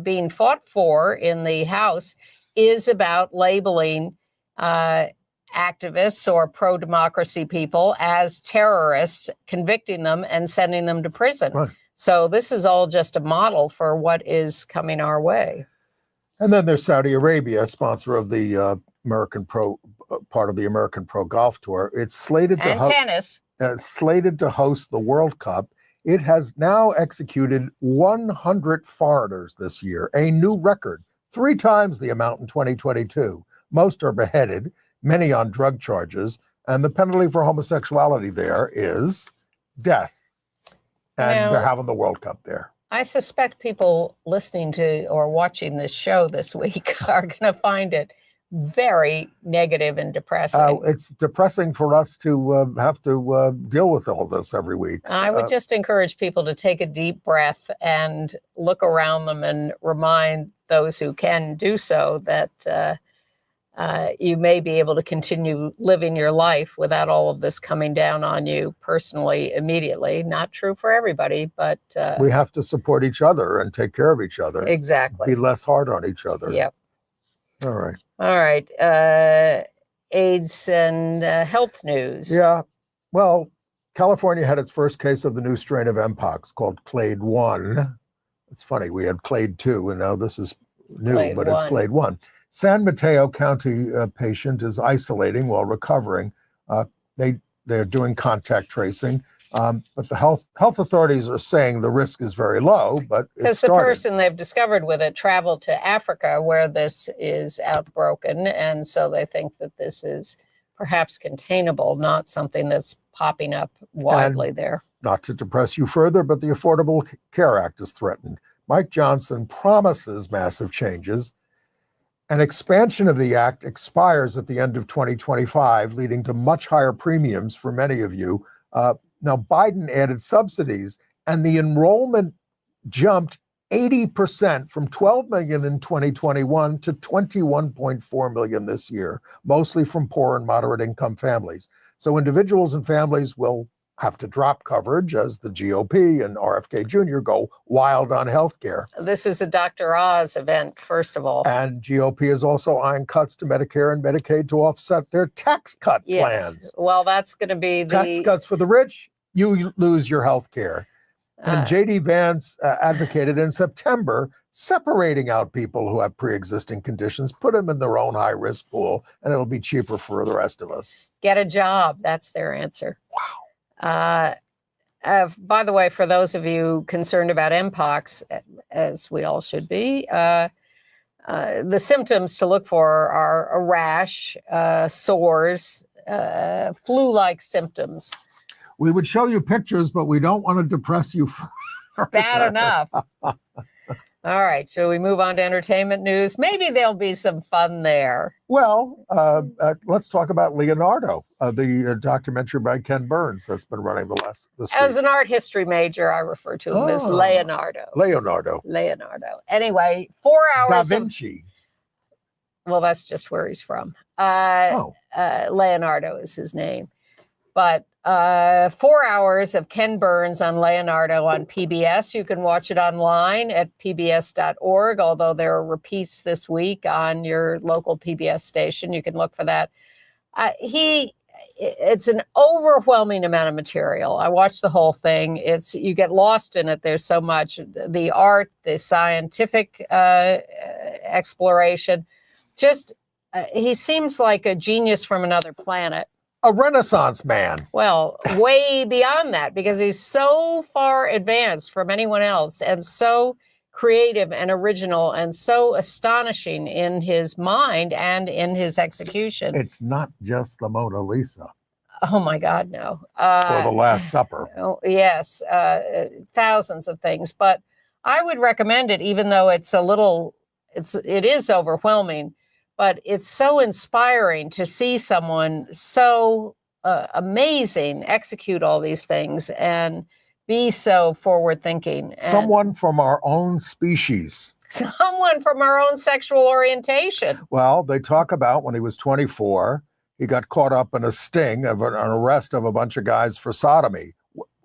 being fought for in the House is about labeling activists or pro-democracy people as terrorists, convicting them and sending them to prison. Right. So this is all just a model for what is coming our way. And then there's Saudi Arabia, sponsor of the part of the American Pro Golf Tour. It's slated to tennis. Slated to host the World Cup. It has now executed 100 foreigners this year, a new record, 3 times the amount in 2022. Most are beheaded, many on drug charges, and the penalty for homosexuality there is death. And they're having the World Cup there. I suspect people listening to or watching this show this week are going to find it very negative and depressing. It's depressing for us to have to deal with all this every week. I would just encourage people to take a deep breath and look around them and remind those who can do so that you may be able to continue living your life without all of this coming down on you personally immediately. Not true for everybody, but we have to support each other and take care of each other. Exactly. Be less hard on each other. Yep. All right. All right. AIDS and health news. Yeah. Well, California had its first case of the new strain of Mpox called Clade 1. It's funny. We had Clade 2, and now this is new, it's Clade 1. San Mateo County patient is isolating while recovering. They're doing contact tracing. But the health authorities are saying the risk is very low, but because the person they've discovered with it traveled to Africa where this is outbroken, and so they think that this is perhaps containable, not something that's popping up widely there. Not to depress you further, but the Affordable Care Act is threatened. Mike Johnson promises massive changes. An expansion of the act expires at the end of 2025, leading to much higher premiums for many of you. Now, Biden added subsidies, and the enrollment jumped 80% from 12 million in 2021 to 21.4 million this year, mostly from poor and moderate income families. So individuals and families will have to drop coverage as the GOP and RFK Jr. go wild on health care. This is a Dr. Oz event, first of all. And GOP is also eyeing cuts to Medicare and Medicaid to offset their tax cut plans. Well, that's going to be the tax cuts for the rich. You lose your health care. And J.D. Vance advocated in September separating out people who have pre-existing conditions, put them in their own high-risk pool, and it'll be cheaper for the rest of us. Get a job. That's their answer. Wow. By the way, for those of you concerned about Mpox, as we all should be, the symptoms to look for are a rash, sores, flu-like symptoms. We would show you pictures, but we don't want to depress you. It's bad enough. All right. Shall we move on to entertainment news? Maybe there'll be some fun there. Well, let's talk about Leonardo, the documentary by Ken Burns that's been running this week. As an art history major, I refer to him as Leonardo. Leonardo. Anyway, 4 hours. Da Vinci. Well, that's just where he's from. Leonardo is his name. But 4 hours of Ken Burns on Leonardo on PBS. You can watch it online at pbs.org, although there are repeats this week on your local PBS station. You can look for that. It's an overwhelming amount of material. I watched the whole thing. You get lost in it. There's so much, the art, the scientific exploration. Just he seems like a genius from another planet. A Renaissance man. Well, way beyond that, because he's so far advanced from anyone else and so creative and original and so astonishing in his mind and in his execution. It's not just the Mona Lisa. Oh my God, no. Or the Last Supper. Oh, yes, thousands of things. But I would recommend it, even though it is overwhelming, but it's so inspiring to see someone so amazing execute all these things and be so forward thinking. Someone from our own species. Someone from our own sexual orientation. Well, they talk about when he was 24, he got caught up in a sting of an arrest of a bunch of guys for sodomy.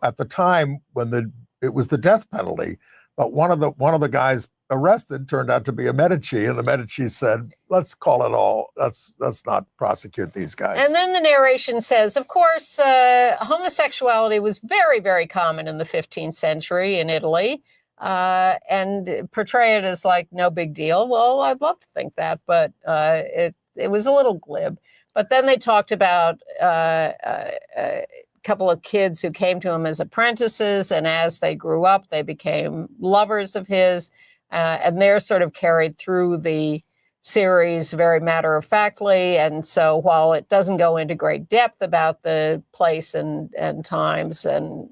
At the time when it was the death penalty, but one of the guys arrested turned out to be a Medici, and the Medici said, let's call it all. Let's not prosecute these guys. And then the narration says, of course, homosexuality was very, very common in the 15th century in Italy, and portray it as like no big deal. Well, I'd love to think that, but it was a little glib. But then they talked about a couple of kids who came to him as apprentices, and as they grew up, they became lovers of his. And they're sort of carried through the series very matter-of-factly. And so while it doesn't go into great depth about the place and times and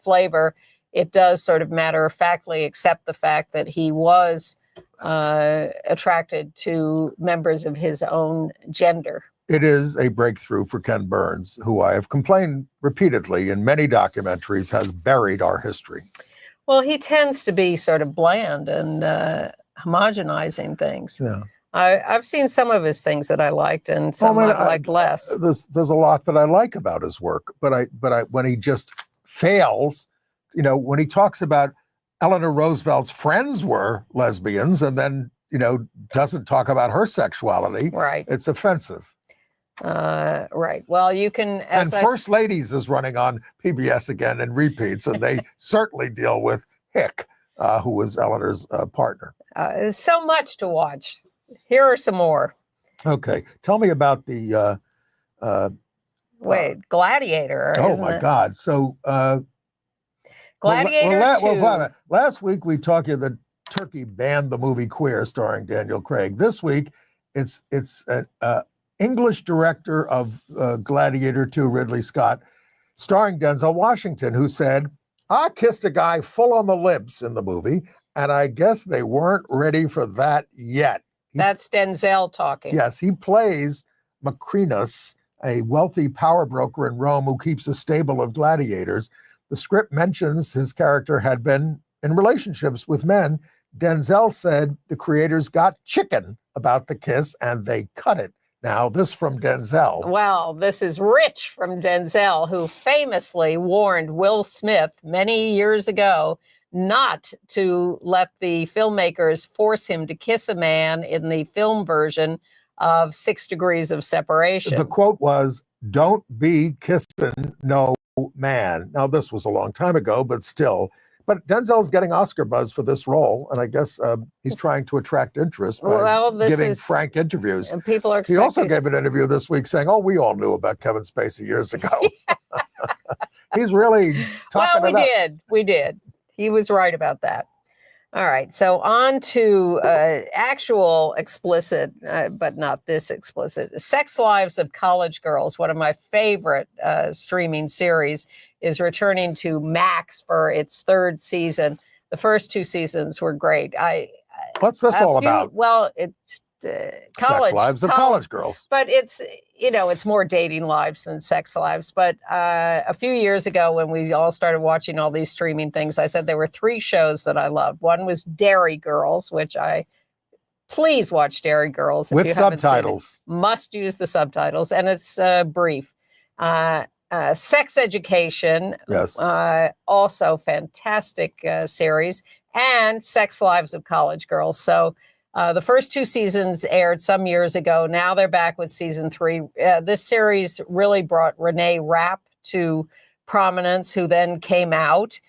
flavor, it does sort of matter-of-factly accept the fact that he was attracted to members of his own gender. It is a breakthrough for Ken Burns, who I have complained repeatedly in many documentaries has buried our history. Well, he tends to be sort of bland and homogenizing things. Yeah. I've seen some of his things that I liked, and some I liked less. There's a lot that I like about his work, but when he just fails, when he talks about Eleanor Roosevelt's friends were lesbians, and then doesn't talk about her sexuality, right? It's offensive. Right. Well, you can. And First Ladies is running on PBS again in repeats, and they certainly deal with Hick, who was Eleanor's partner. There's so much to watch. Here are some more. Okay. Tell me about the... Gladiator. Oh, my God. So... Gladiator 2. Last week, we talked to that Turkey banned the movie Queer, starring Daniel Craig. This week, it's an English director of Gladiator 2, Ridley Scott, starring Denzel Washington, who said, I kissed a guy full on the lips in the movie, and I guess they weren't ready for that yet. That's Denzel talking. Yes, he plays Macrinus, a wealthy power broker in Rome who keeps a stable of gladiators. The script mentions his character had been in relationships with men. Denzel said the creators got chicken about the kiss, and they cut it. Now, this from Denzel. Well, this is rich from Denzel, who famously warned Will Smith many years ago not to let the filmmakers force him to kiss a man in the film version of 6 Degrees of Separation. The quote was, don't be kissing no man. Now, this was a long time ago, but still. But Denzel's getting Oscar buzz for this role, and I guess he's trying to attract interest by giving frank interviews. And people are He also gave an interview this week saying, oh, we all knew about Kevin Spacey years ago. He's really talking Well, we did. He was right about that. All right, so on to actual explicit, but not this explicit, Sex Lives of College Girls, one of my favorite streaming series, is returning to Max for its 3rd season. The first 2 seasons were great. What's this all about? Well, it's college. Sex Lives of College Girls. But it's, it's more dating lives than sex lives. But a few years ago, when we all started watching all these streaming things, I said there were 3 shows that I loved. One was Dairy Girls, which please watch Dairy Girls. If with you haven't subtitles. Seen it. Must use the subtitles. And it's brief. Sex Education, yes. Also fantastic series, and Sex Lives of College Girls. So The first 2 seasons aired some years ago. Now they're back with season 3. This series really brought Renee Rapp to prominence, who then came out.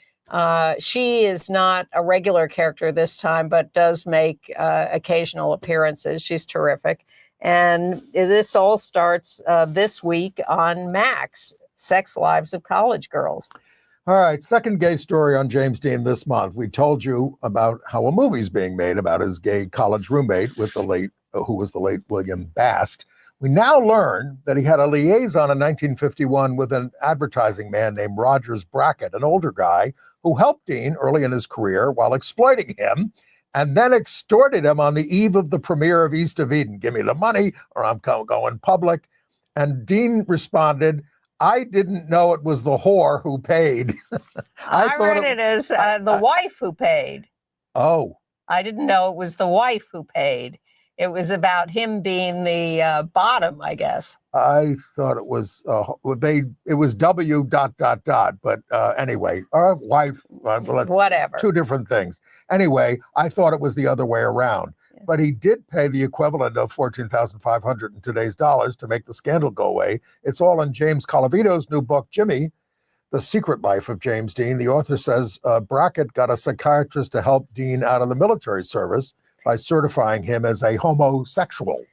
She is not a regular character this time, but does make occasional appearances. She's terrific. And this all starts this week on Max, Sex Lives of College Girls. All right, second gay story on James Dean this month. We told you about how a movie's being made about his gay college roommate with who was the late William Bast. We now learn that he had a liaison in 1951 with an advertising man named Rogers Brackett, an older guy who helped Dean early in his career while exploiting him and then extorted him on the eve of the premiere of East of Eden. Give me the money or I'm going public. And Dean responded, I didn't know it was the whore who paid. I read it as the wife who paid. Oh. I didn't know it was the wife who paid. It was about him being the bottom, I guess. I thought it was it was W ... But anyway, our wife, whatever. 2 different things. Anyway, I thought it was the other way around. Yeah. But he did pay the equivalent of $14,500 in today's dollars to make the scandal go away. It's all in James Colavito's new book, Jimmy, The Secret Life of James Dean. The author says Brackett got a psychiatrist to help Dean out of the military service by certifying him as a homosexual.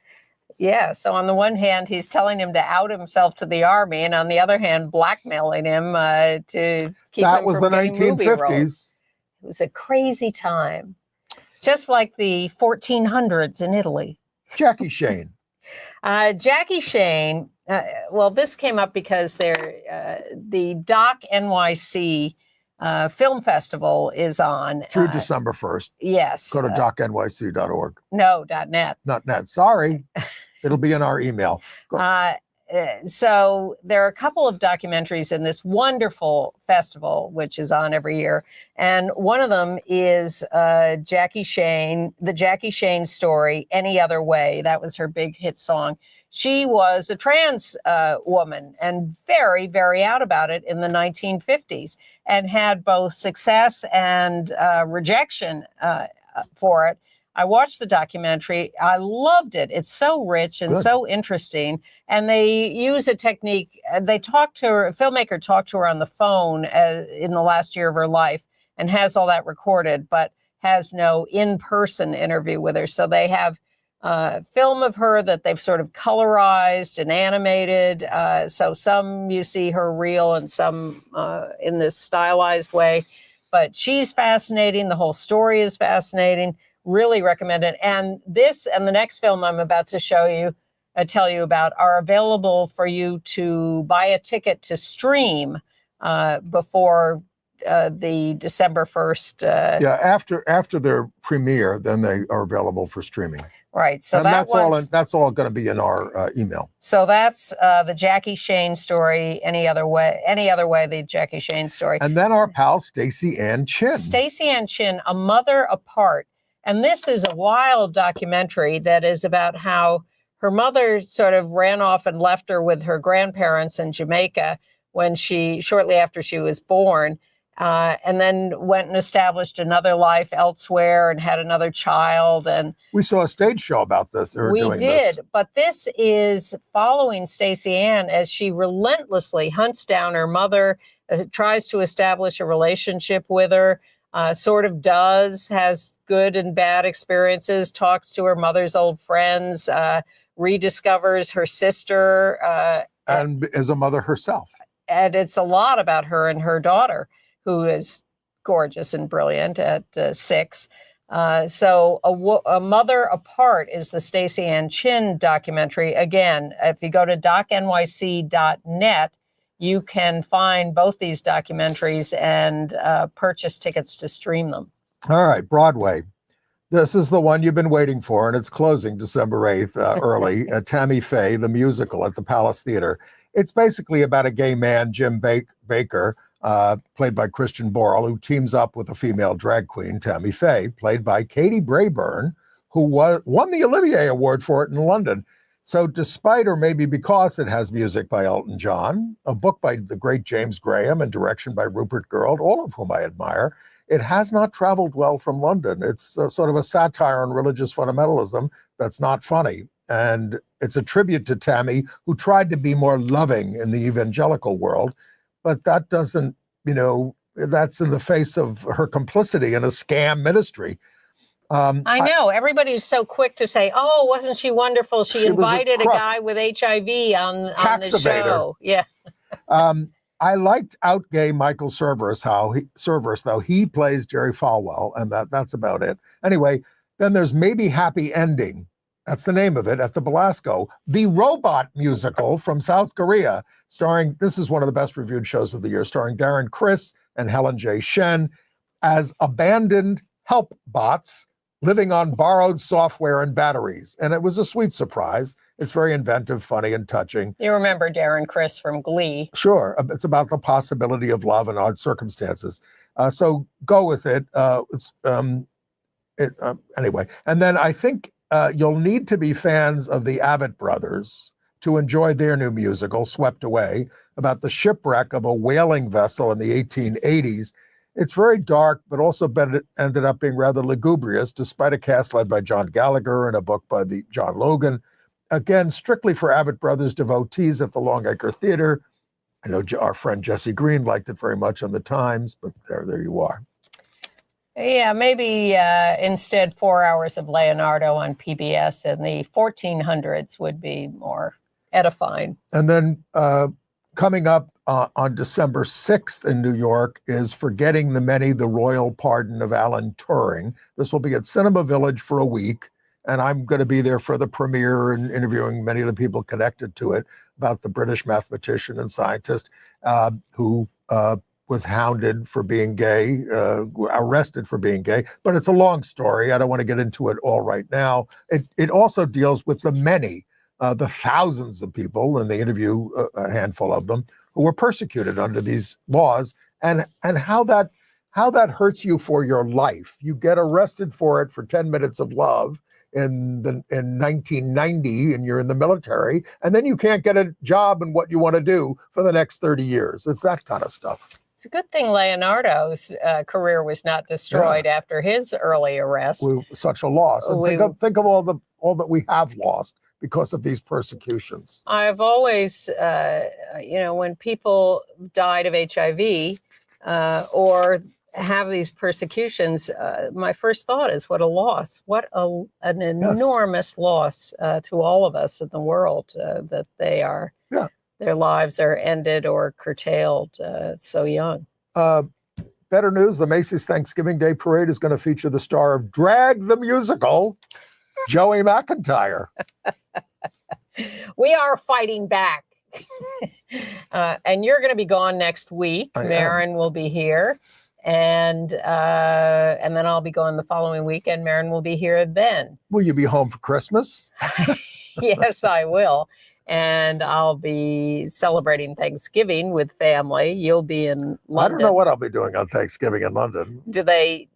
Yeah, so on the one hand, he's telling him to out himself to the army, and on the other hand, blackmailing him to keep him from getting movie roles. That was the 1950s. It was a crazy time, just like the 1400s in Italy. Jackie Shane. Jackie Shane, well, this came up because the Doc NYC Film Festival is on. Through December 1st. Yes. Go to docnyc.org. No, .net. Not net. Sorry. It'll be in our email. So there are a couple of documentaries in this wonderful festival, which is on every year. And one of them is Jackie Shane, the Jackie Shane story, Any Other Way. That was her big hit song. She was a trans woman and very, very out about it in the 1950s and had both success and rejection for it. I watched the documentary. I loved it. It's so rich and so interesting. And they use a technique. They talked to her, a filmmaker talked to her on the phone in the last year of her life and has all that recorded, but has no in-person interview with her. So they have film of her that they've sort of colorized and animated. So some you see her real and some in this stylized way. But she's fascinating. The whole story is fascinating. Really recommend it. And this and the next film I'm about to tell you about are available for you to buy a ticket to stream before the December 1st. After their premiere, then they are available for streaming. Right. So and that's all going to be in our email. So that's the Jackie Shane story. Any other way, the Jackie Shane story. And then our pal Stacey Ann Chin. Stacey Ann Chin, A Mother Apart. And this is a wild documentary that is about how her mother sort of ran off and left her with her grandparents in Jamaica shortly after she was born, and then went and established another life elsewhere and had another child. And we saw a stage show about this. We did, but this is following Stacey Ann as she relentlessly hunts down her mother, tries to establish a relationship with her. Sort of has good and bad experiences, talks to her mother's old friends, rediscovers her sister. And is a mother herself. And it's a lot about her and her daughter, who is gorgeous and brilliant at 6. So A Mother Apart is the Stacey Ann Chin documentary. Again, if you go to docnyc.net, you can find both these documentaries and purchase tickets to stream them. All right, Broadway. This is the one you've been waiting for, and it's closing December 8th early. Tammy Faye, the musical at the Palace Theater. It's basically about a gay man, Jim Baker, played by Christian Borle, who teams up with a female drag queen, Tammy Faye, played by Katie Brayburn, who won the Olivier Award for it in London. So despite, or maybe because it has music by Elton John, a book by the great James Graham, and direction by Rupert Gurlt, all of whom I admire, it has not traveled well from London. It's sort of a satire on religious fundamentalism that's not funny. And it's a tribute to Tammy, who tried to be more loving in the evangelical world. But that doesn't, that's in the face of her complicity in a scam ministry. I know. Everybody's so quick to say, oh, wasn't she wonderful? She invited a guy with HIV on the show. Yeah. I liked out-gay Michael Cerverus, though. He plays Jerry Falwell, and that's about it. Anyway, then there's Maybe Happy Ending. That's the name of it, at the Belasco. The Robot Musical from South Korea, this is one of the best reviewed shows of the year, starring Darren Criss and Helen J. Shen as abandoned help bots living on borrowed software and batteries. And it was a sweet surprise. It's very inventive, funny, and touching. You remember Darren Criss from Glee. Sure. It's about the possibility of love in odd circumstances. So go with it. Anyway. And then I think you'll need to be fans of the Avett Brothers to enjoy their new musical, Swept Away, about the shipwreck of a whaling vessel in the 1880s. It's very dark, but also ended up being rather lugubrious, despite a cast led by John Gallagher and a book by John Logan. Again, strictly for Avett Brothers devotees at the Longacre Theater. I know our friend Jesse Green liked it very much on the Times, but there you are. Yeah, maybe instead 4 hours of Leonardo on PBS in the 1400s would be more edifying. And then coming up on December 6th in New York is Forgetting the Many, The Royal Pardon of Alan Turing. This will be at Cinema Village for a week, and I'm going to be there for the premiere and interviewing many of the people connected to it about the British mathematician and scientist who was hounded for being gay, arrested for being gay. But it's a long story. I don't want to get into it all right now. It also deals with the many, the thousands of people, and they interview a handful of them, who were persecuted under these laws, and how that hurts you for your life. You get arrested for it for 10 minutes of love in 1990, and you're in the military, and then you can't get a job in what you want to do for the next 30 years. It's that kind of stuff. It's a good thing Leonardo's career was not destroyed after his early arrest. Such a loss. And think of all that we have lost because of these persecutions. I've always, when people died of HIV or have these persecutions, my first thought is what a loss, an enormous loss to all of us in the world that their lives are ended or curtailed so young. Better news, the Macy's Thanksgiving Day Parade is going to feature the star of Drag the Musical, Joey McIntyre. We are fighting back. And you're going to be gone next week. Marin will be here. And then I'll be gone the following week, and Marin will be here then. Will you be home for Christmas? Yes, I will. And I'll be celebrating Thanksgiving with family. You'll be in London. I don't know what I'll be doing on Thanksgiving in London. They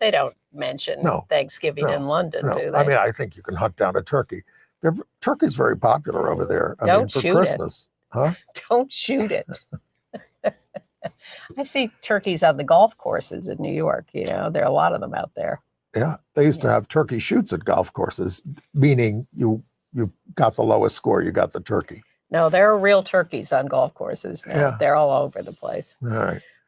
don't mention Thanksgiving in London, do they? I mean, I think you can hunt down a turkey. Turkey's very popular over there. Don't for shoot Christmas. It. Huh? Don't shoot it. I see turkeys on the golf courses in New York. There are a lot of them out there. Yeah, they used to have turkey shoots at golf courses, meaning you got the lowest score, you got the turkey. No, there are real turkeys on golf courses now. Yeah. They're all over the place.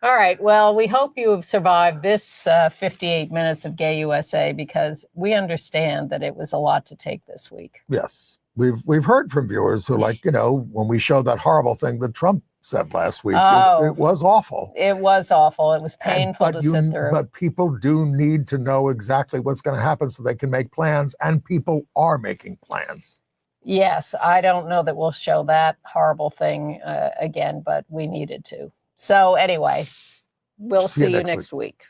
All right. Well, we hope you have survived this 58 minutes of Gay USA, because we understand that it was a lot to take this week. Yes. We've heard from viewers who when we showed that horrible thing that Trump said last week, it was awful. It was awful. It was painful to sit through. But people do need to know exactly what's going to happen so they can make plans, and people are making plans. Yes, I don't know that we'll show that horrible thing again, but we needed to. So anyway, we'll see you next week.